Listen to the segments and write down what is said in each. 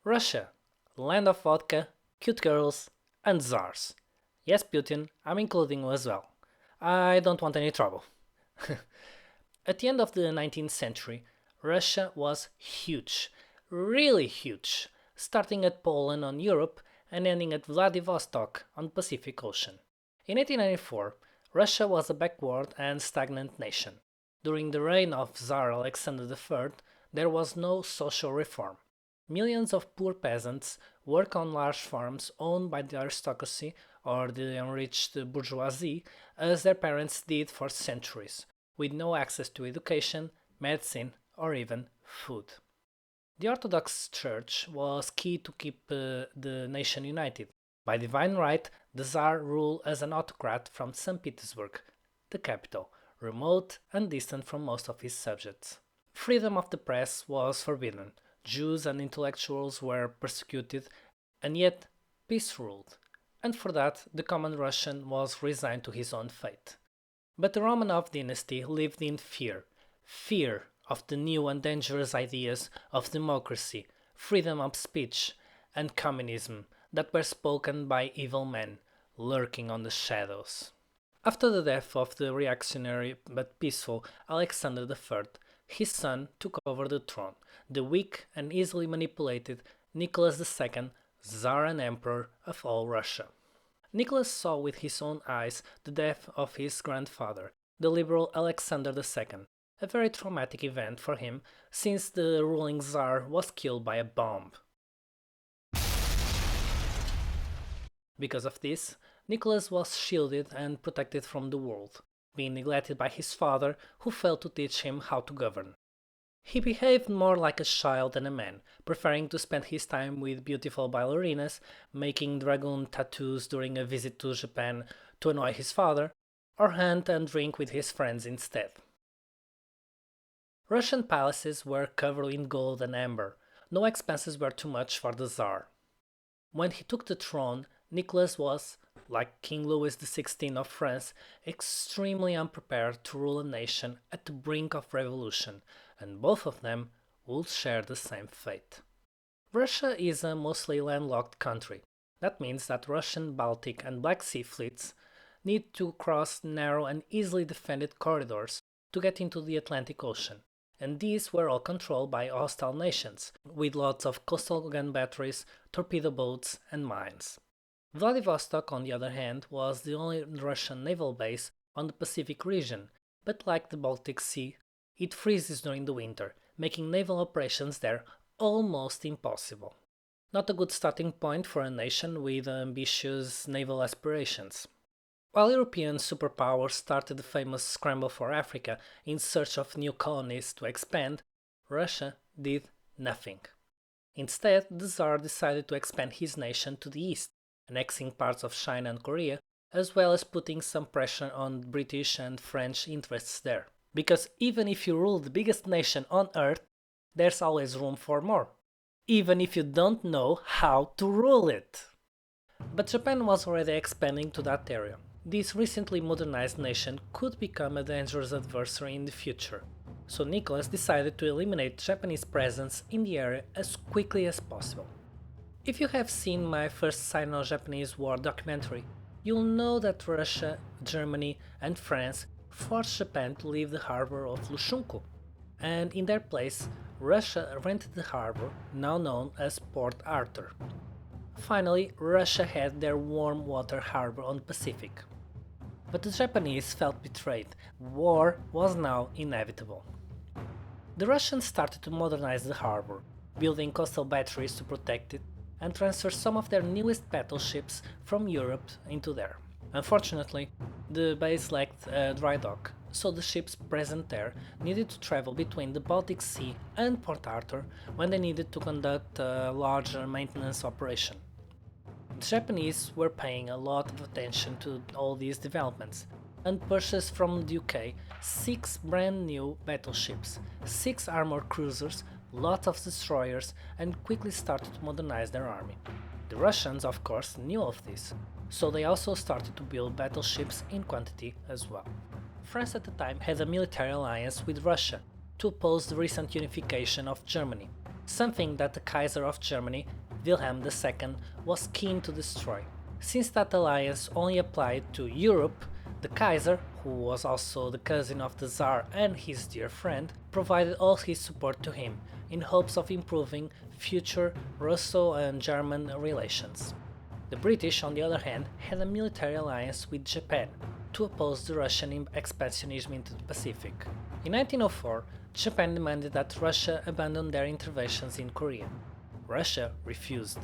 Russia, land of vodka, cute girls, and czars. Yes, Putin, I'm including you as well. I don't want any trouble. At the end of the 19th century, Russia was huge, really huge, starting at Poland on Europe and ending at Vladivostok on the Pacific Ocean. In 1894, Russia was a backward and stagnant nation. During the reign of Tsar Alexander III, there was no social reform. Millions of poor peasants work on large farms owned by the aristocracy or the enriched bourgeoisie, as their parents did for centuries, with no access to education, medicine, or even food. The Orthodox Church was key to keep the nation united. By divine right, the Tsar ruled as an autocrat from St. Petersburg, the capital, remote and distant from most of his subjects. Freedom of the press was forbidden, Jews and intellectuals were persecuted, and yet peace ruled, and for that the common Russian was resigned to his own fate. But the Romanov dynasty lived in fear of the new and dangerous ideas of democracy, freedom of speech, and communism that were spoken by evil men lurking on the shadows. After the death of the reactionary but peaceful Alexander III, his son took over the throne, the weak and easily manipulated Nicholas II, Tsar and Emperor of all Russia. Nicholas saw with his own eyes the death of his grandfather, the liberal Alexander II, a very traumatic event for him since the ruling Tsar was killed by a bomb. Because of this, Nicholas was shielded and protected from the world, being neglected by his father, who failed to teach him how to govern. He behaved more like a child than a man, preferring to spend his time with beautiful ballerinas, making dragoon tattoos during a visit to Japan to annoy his father, or hunt and drink with his friends instead. Russian palaces were covered in gold and amber. No expenses were too much for the Tsar. When he took the throne, Nicholas was, like King Louis XVI of France, extremely unprepared to rule a nation at the brink of revolution, and both of them would share the same fate. Russia is a mostly landlocked country. That means that Russian Baltic and Black Sea fleets need to cross narrow and easily defended corridors to get into the Atlantic Ocean, and these were all controlled by hostile nations, with lots of coastal gun batteries, torpedo boats, and mines. Vladivostok, on the other hand, was the only Russian naval base on the Pacific region, but like the Baltic Sea, it freezes during the winter, making naval operations there almost impossible. Not a good starting point for a nation with ambitious naval aspirations. While European superpowers started the famous scramble for Africa in search of new colonies to expand, Russia did nothing. Instead, the Tsar decided to expand his nation to the east, annexing parts of China and Korea, as well as putting some pressure on British and French interests there. Because even if you rule the biggest nation on earth, there's always room for more, even if you don't know how to rule it. But Japan was already expanding to that area. This recently modernized nation could become a dangerous adversary in the future, so Nicholas decided to eliminate Japanese presence in the area as quickly as possible. If you have seen my first Sino-Japanese War documentary, you'll know that Russia, Germany and France forced Japan to leave the harbor of Lushenko, and in their place, Russia rented the harbor, now known as Port-Artuр. Finally, Russia had their warm water harbor on the Pacific. But the Japanese felt betrayed. War was now inevitable. The Russians started to modernize the harbor, building coastal batteries to protect it, and transfer some of their newest battleships from Europe into there. Unfortunately, the base lacked a dry dock, so the ships present there needed to travel between the Baltic Sea and Port-Artuр when they needed to conduct a larger maintenance operation. The Japanese were paying a lot of attention to all these developments and purchased from the UK 6 brand new battleships, 6 armored cruisers, lots of destroyers, and quickly started to modernize their army. The Russians, of course, knew of this, so they also started to build battleships in quantity as well. France at the time had a military alliance with Russia to oppose the recent unification of Germany. something that the Kaiser of Germany, Wilhelm II, was keen to destroy. Since that alliance only applied to Europe, the Kaiser, who was also the cousin of the Tsar and his dear friend, provided all his support to him, in hopes of improving future Russo and German relations. The British, on the other hand, had a military alliance with Japan to oppose the Russian expansionism into the Pacific. In 1904, Japan demanded that Russia abandon their interventions in Korea. Russia refused.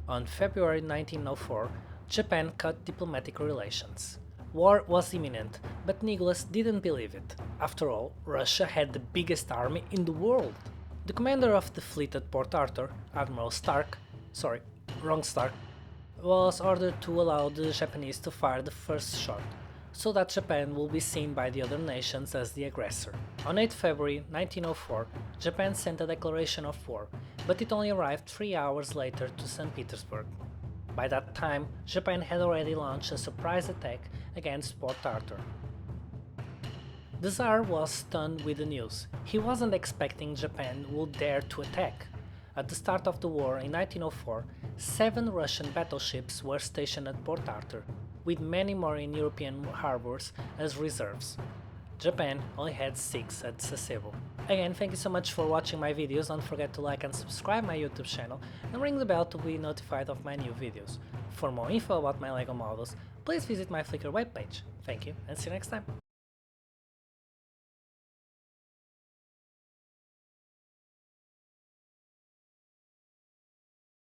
On February 1904, Japan cut diplomatic relations. War was imminent, but Nicholas didn't believe it. After all, Russia had the biggest army in the world. The commander of the fleet at Port-Arthur, Admiral Stark, was ordered to allow the Japanese to fire the first shot, so that Japan will be seen by the other nations as the aggressor. On 8 February 1904, Japan sent a declaration of war, but it only arrived 3 hours later to St. Petersburg. By that time, Japan had already launched a surprise attack against Port-Arthur. The Tsar was stunned with the news. He wasn't expecting Japan would dare to attack. At the start of the war in 1904, 7 Russian battleships were stationed at Port-Arthur, with many more in European harbors as reserves. Japan only had 6 at Sasebo. Again, thank you so much for watching my videos. Don't forget to like and subscribe my YouTube channel and ring the bell to be notified of my new videos. For more info about my LEGO models, please visit my Flickr webpage. Thank you and see you next time.